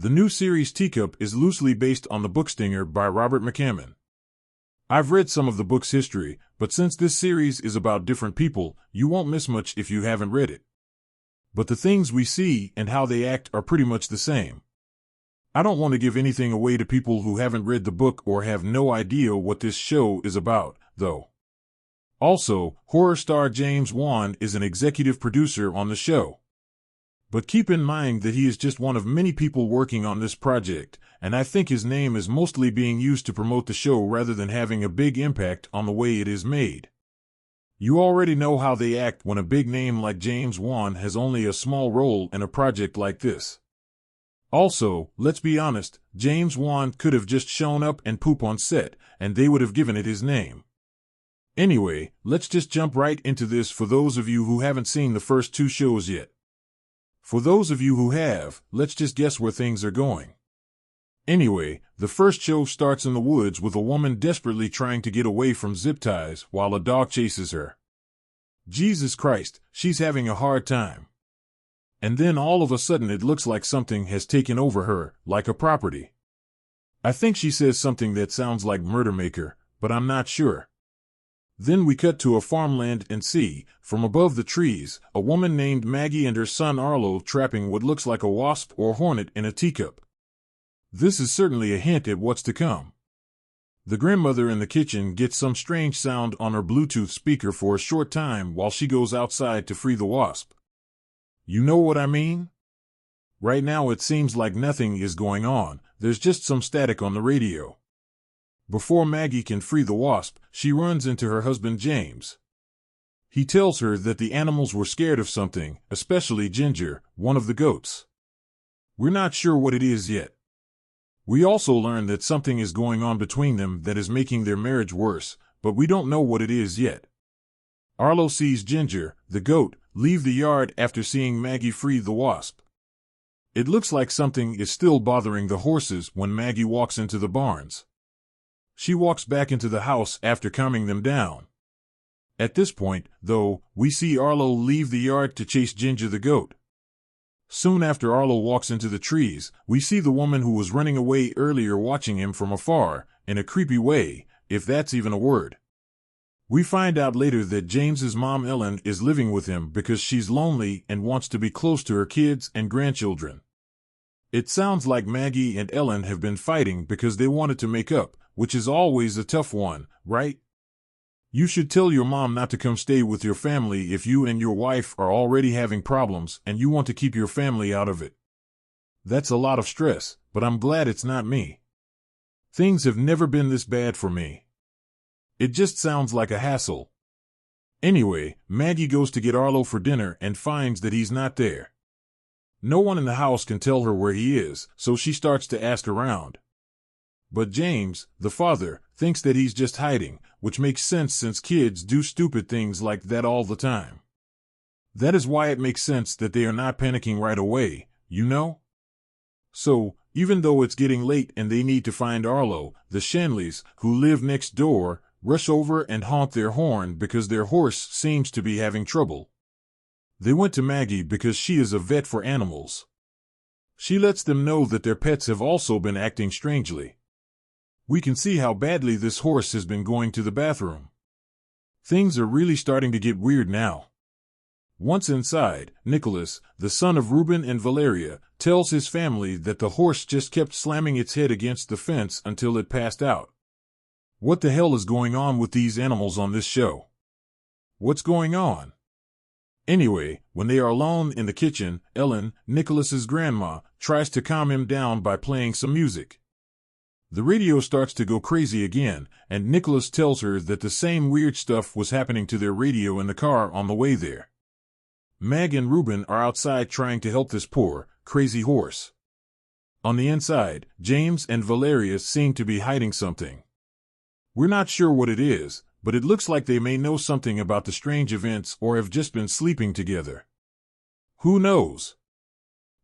The new series Teacup is loosely based on the book Stinger by Robert McCammon. I've read some of the book's history, but since this series is about different people, you won't miss much if you haven't read it. But the things we see and how they act are pretty much the same. I don't want to give anything away to people who haven't read the book or have no idea what this show is about, though. Also, horror star James Wan is an executive producer on the show. But keep in mind that he is just one of many people working on this project, and I think his name is mostly being used to promote the show rather than having a big impact on the way it is made. You already know how they act when a big name like James Wan has only a small role in a project like this. Also, let's be honest, James Wan could have just shown up and poop on set, and they would have given it his name. Anyway, let's just jump right into this for those of you who haven't seen the first two shows yet. For those of you who have, let's just guess where things are going. Anyway, the first show starts in the woods with a woman desperately trying to get away from zip ties while a dog chases her. Jesus Christ, she's having a hard time. And then all of a sudden it looks like something has taken over her, like a property. I think she says something that sounds like Murder Maker, but I'm not sure. Then we cut to a farmland and see, from above the trees, a woman named Maggie and her son Arlo trapping what looks like a wasp or hornet in a teacup. This is certainly a hint at what's to come. The grandmother in the kitchen gets some strange sound on her Bluetooth speaker for a short time while she goes outside to free the wasp. You know what I mean? Right now it seems like nothing is going on, there's just some static on the radio. Before Maggie can free the wasp, she runs into her husband James. He tells her that the animals were scared of something, especially Ginger, one of the goats. We're not sure what it is yet. We also learn that something is going on between them that is making their marriage worse, but we don't know what it is yet. Arlo sees Ginger, the goat, leave the yard after seeing Maggie free the wasp. It looks like something is still bothering the horses when Maggie walks into the barns. She walks back into the house after calming them down. At this point, though, we see Arlo leave the yard to chase Ginger the goat. Soon after Arlo walks into the trees, we see the woman who was running away earlier watching him from afar, in a creepy way, if that's even a word. We find out later that James's mom Ellen is living with him because she's lonely and wants to be close to her kids and grandchildren. It sounds like Maggie and Ellen have been fighting because they wanted to make up, which is always a tough one, right? You should tell your mom not to come stay with your family if you and your wife are already having problems and you want to keep your family out of it. That's a lot of stress, but I'm glad it's not me. Things have never been this bad for me. It just sounds like a hassle. Anyway, Maggie goes to get Arlo for dinner and finds that he's not there. No one in the house can tell her where he is, so she starts to ask around. But James, the father, thinks that he's just hiding, which makes sense since kids do stupid things like that all the time. That is why it makes sense that they are not panicking right away, you know? So, even though it's getting late and they need to find Arlo, the Shanleys, who live next door, rush over and honk their horn because their horse seems to be having trouble. They went to Maggie because she is a vet for animals. She lets them know that their pets have also been acting strangely. We can see how badly this horse has been going to the bathroom. Things are really starting to get weird now. Once inside, Nicholas, the son of Reuben and Valeria, tells his family that the horse just kept slamming its head against the fence until it passed out. What the hell is going on with these animals on this show? What's going on? Anyway, when they are alone in the kitchen, Ellen, Nicholas's grandma, tries to calm him down by playing some music. The radio starts to go crazy again, and Nicholas tells her that the same weird stuff was happening to their radio in the car on the way there. Mag and Reuben are outside trying to help this poor, crazy horse. On the inside, James and Valeria seem to be hiding something. We're not sure what it is, but it looks like they may know something about the strange events or have just been sleeping together. Who knows?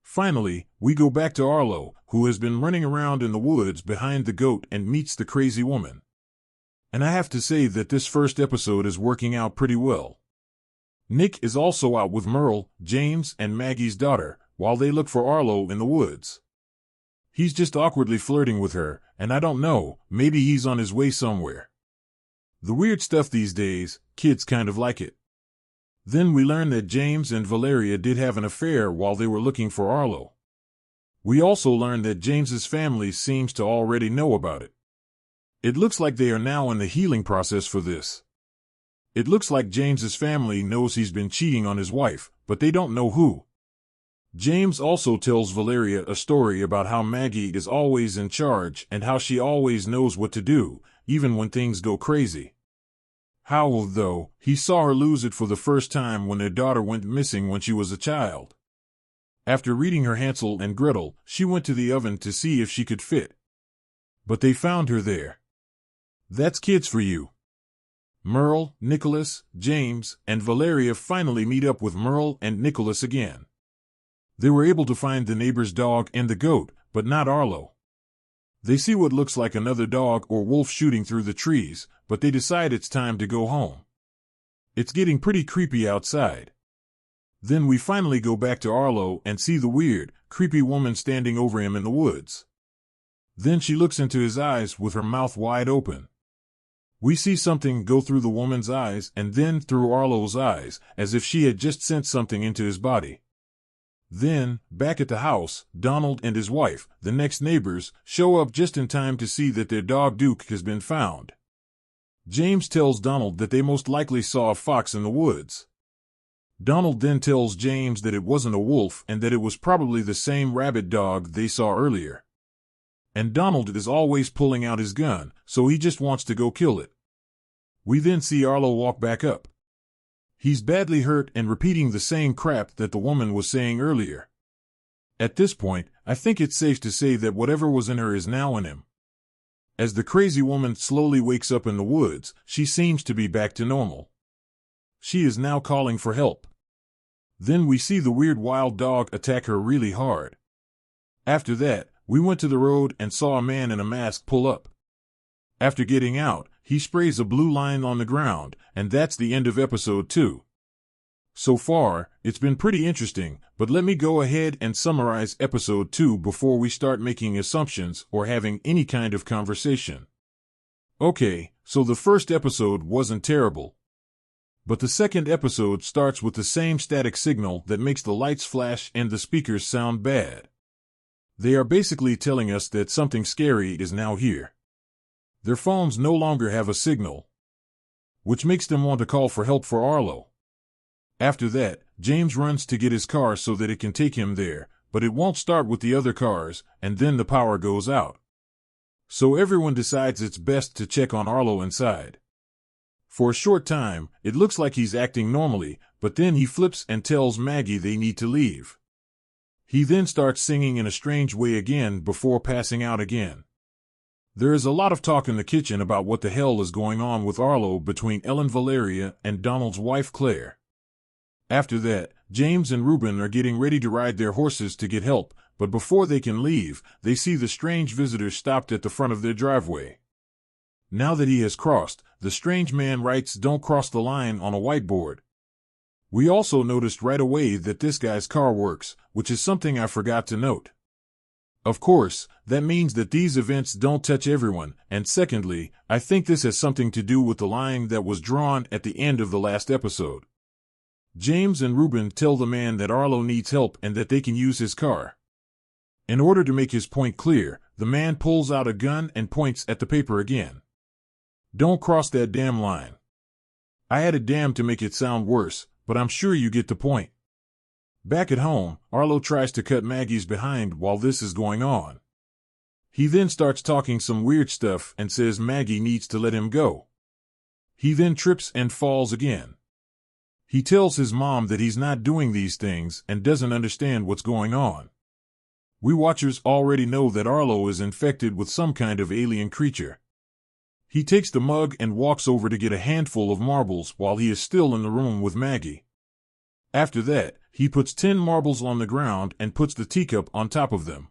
Finally, we go back to Arlo, who has been running around in the woods behind the goat and meets the crazy woman. And I have to say that this first episode is working out pretty well. Nick is also out with Merle, James, and Maggie's daughter, while they look for Arlo in the woods. He's just awkwardly flirting with her, and I don't know, maybe he's on his way somewhere. The weird stuff these days, kids kind of like it. Then we learn that James and Valeria did have an affair while they were looking for Arlo. We also learn that James's family seems to already know about it. It looks like they are now in the healing process for this. It looks like James's family knows he's been cheating on his wife, but they don't know who. James also tells Valeria a story about how Maggie is always in charge and how she always knows what to do, even when things go crazy. How, though, he saw her lose it for the first time when their daughter went missing when she was a child. After reading her Hansel and Gretel, she went to the oven to see if she could fit. But they found her there. That's kids for you. Merle, Nicholas, James, and Valeria finally meet up with Merle and Nicholas again. They were able to find the neighbor's dog and the goat, but not Arlo. They see what looks like another dog or wolf shooting through the trees, but they decide it's time to go home. It's getting pretty creepy outside. Then we finally go back to Arlo and see the weird, creepy woman standing over him in the woods. Then she looks into his eyes with her mouth wide open. We see something go through the woman's eyes and then through Arlo's eyes, as if she had just sent something into his body. Then, back at the house, Donald and his wife, the next neighbors, show up just in time to see that their dog Duke has been found. James tells Donald that they most likely saw a fox in the woods. Donald then tells James that it wasn't a wolf and that it was probably the same rabid dog they saw earlier. And Donald is always pulling out his gun, so he just wants to go kill it. We then see Arlo walk back up. He's badly hurt and repeating the same crap that the woman was saying earlier. At this point, I think it's safe to say that whatever was in her is now in him. As the crazy woman slowly wakes up in the woods, she seems to be back to normal. She is now calling for help. Then we see the weird wild dog attack her really hard. After that, we went to the road and saw a man in a mask pull up. After getting out, he sprays a blue line on the ground, and that's the end of episode 2. So far, it's been pretty interesting, but let me go ahead and summarize episode 2 before we start making assumptions or having any kind of conversation. Okay, so the first episode wasn't terrible. But the second episode starts with the same static signal that makes the lights flash and the speakers sound bad. They are basically telling us that something scary is now here. Their phones no longer have a signal, which makes them want to call for help for Arlo. After that, James runs to get his car so that it can take him there, but it won't start with the other cars, and then the power goes out. So everyone decides it's best to check on Arlo inside. For a short time, it looks like he's acting normally, but then he flips and tells Maggie they need to leave. He then starts singing in a strange way again before passing out again. There is a lot of talk in the kitchen about what the hell is going on with Arlo between Ellen Valeria and Donald's wife Claire. After that, James and Reuben are getting ready to ride their horses to get help, but before they can leave, they see the strange visitor stopped at the front of their driveway. Now that he has crossed, the strange man writes "Don't cross the line" on a whiteboard. We also noticed right away that this guy's car works, which is something I forgot to note. Of course, that means that these events don't touch everyone, and secondly, I think this has something to do with the line that was drawn at the end of the last episode. James and Reuben tell the man that Arlo needs help and that they can use his car. In order to make his point clear, the man pulls out a gun and points at the paper again. Don't cross that damn line. I added damn to make it sound worse, but I'm sure you get the point. Back at home, Arlo tries to cut Maggie's behind while this is going on. He then starts talking some weird stuff and says Maggie needs to let him go. He then trips and falls again. He tells his mom that he's not doing these things and doesn't understand what's going on. We watchers already know that Arlo is infected with some kind of alien creature. He takes the mug and walks over to get a handful of marbles while he is still in the room with Maggie. After that, he puts 10 marbles on the ground and puts the teacup on top of them.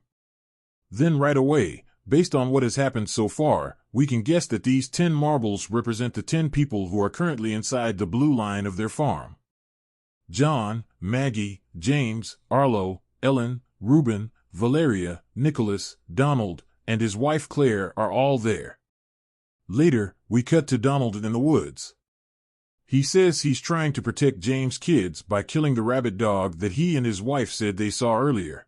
Then right away, based on what has happened so far, we can guess that these 10 marbles represent the 10 people who are currently inside the blue line of their farm. John, Maggie, James, Arlo, Ellen, Reuben, Valeria, Nicholas, Donald, and his wife Claire are all there. Later, we cut to Donald in the woods. He says he's trying to protect James' kids by killing the rabbit dog that he and his wife said they saw earlier.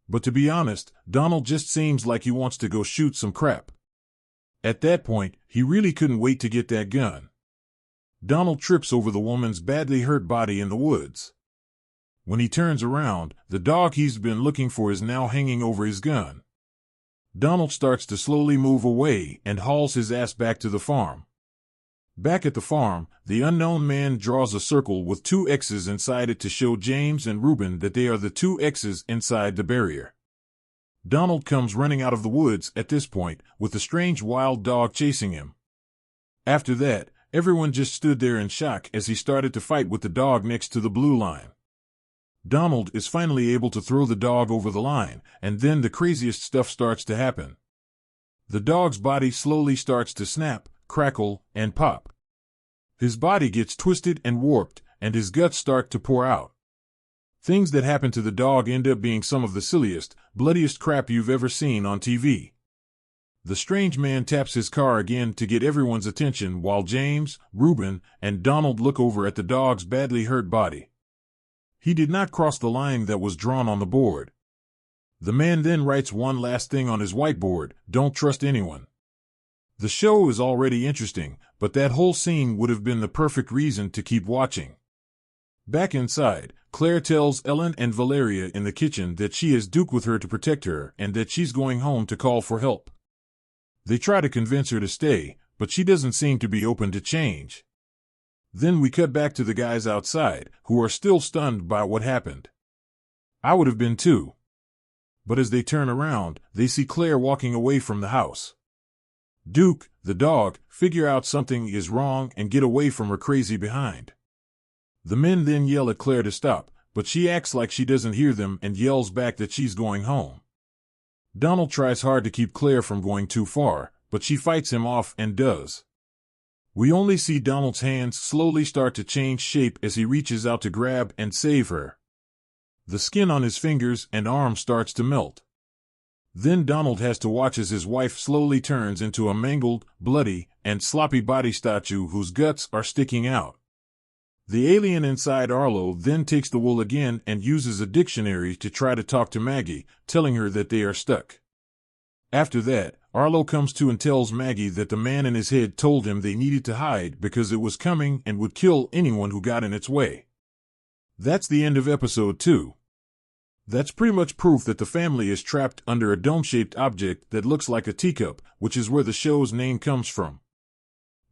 But to be honest, Donald just seems like he wants to go shoot some crap. At that point, he really couldn't wait to get that gun. Donald trips over the woman's badly hurt body in the woods. When he turns around, the dog he's been looking for is now hanging over his gun. Donald starts to slowly move away and hauls his ass back to the farm. Back at the farm, the unknown man draws a circle with two X's inside it to show James and Reuben that they are the two X's inside the barrier. Donald comes running out of the woods at this point, with a strange wild dog chasing him. After that, everyone just stood there in shock as he started to fight with the dog next to the blue line. Donald is finally able to throw the dog over the line, and then the craziest stuff starts to happen. The dog's body slowly starts to snap, crackle, and pop. His body gets twisted and warped, and his guts start to pour out. Things that happen to the dog end up being some of the silliest, bloodiest crap you've ever seen on TV. The strange man taps his car again to get everyone's attention while James, Reuben, and Donald look over at the dog's badly hurt body. He did not cross the line that was drawn on the board. The man then writes one last thing on his whiteboard: "Don't trust anyone." The show is already interesting, but that whole scene would have been the perfect reason to keep watching. Back inside, Claire tells Ellen and Valeria in the kitchen that she has Duke with her to protect her and that she's going home to call for help. They try to convince her to stay, but she doesn't seem to be open to change. Then we cut back to the guys outside, who are still stunned by what happened. I would have been too. But as they turn around, they see Claire walking away from the house. Duke, the dog, figure out something is wrong and get away from her crazy behind. The men then yell at Claire to stop, but she acts like she doesn't hear them and yells back that she's going home. Donald tries hard to keep Claire from going too far, but she fights him off and does. We only see Donald's hands slowly start to change shape as he reaches out to grab and save her. The skin on his fingers and arms starts to melt. Then Donald has to watch as his wife slowly turns into a mangled, bloody, and sloppy body statue whose guts are sticking out. The alien inside Arlo then takes the wool again and uses a dictionary to try to talk to Maggie, telling her that they are stuck. After that, Arlo comes to and tells Maggie that the man in his head told him they needed to hide because it was coming and would kill anyone who got in its way. That's the end of episode 2. That's pretty much proof that the family is trapped under a dome-shaped object that looks like a teacup, which is where the show's name comes from.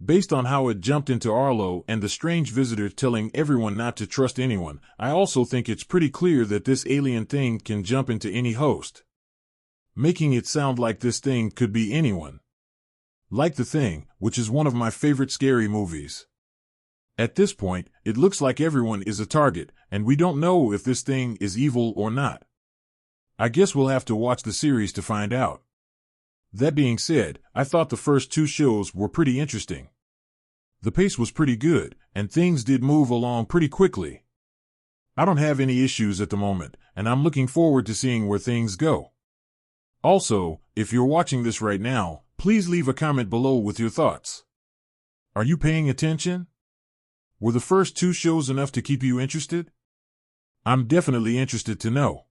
Based on how it jumped into Arlo and the strange visitor telling everyone not to trust anyone, I also think it's pretty clear that this alien thing can jump into any host, making it sound like this thing could be anyone. Like The Thing, which is one of my favorite scary movies. At this point, it looks like everyone is a target, and we don't know if this thing is evil or not. I guess we'll have to watch the series to find out. That being said, I thought the first 2 shows were pretty interesting. The pace was pretty good, and things did move along pretty quickly. I don't have any issues at the moment, and I'm looking forward to seeing where things go. Also, if you're watching this right now, please leave a comment below with your thoughts. Are you paying attention? Were the first 2 shows enough to keep you interested? I'm definitely interested to know.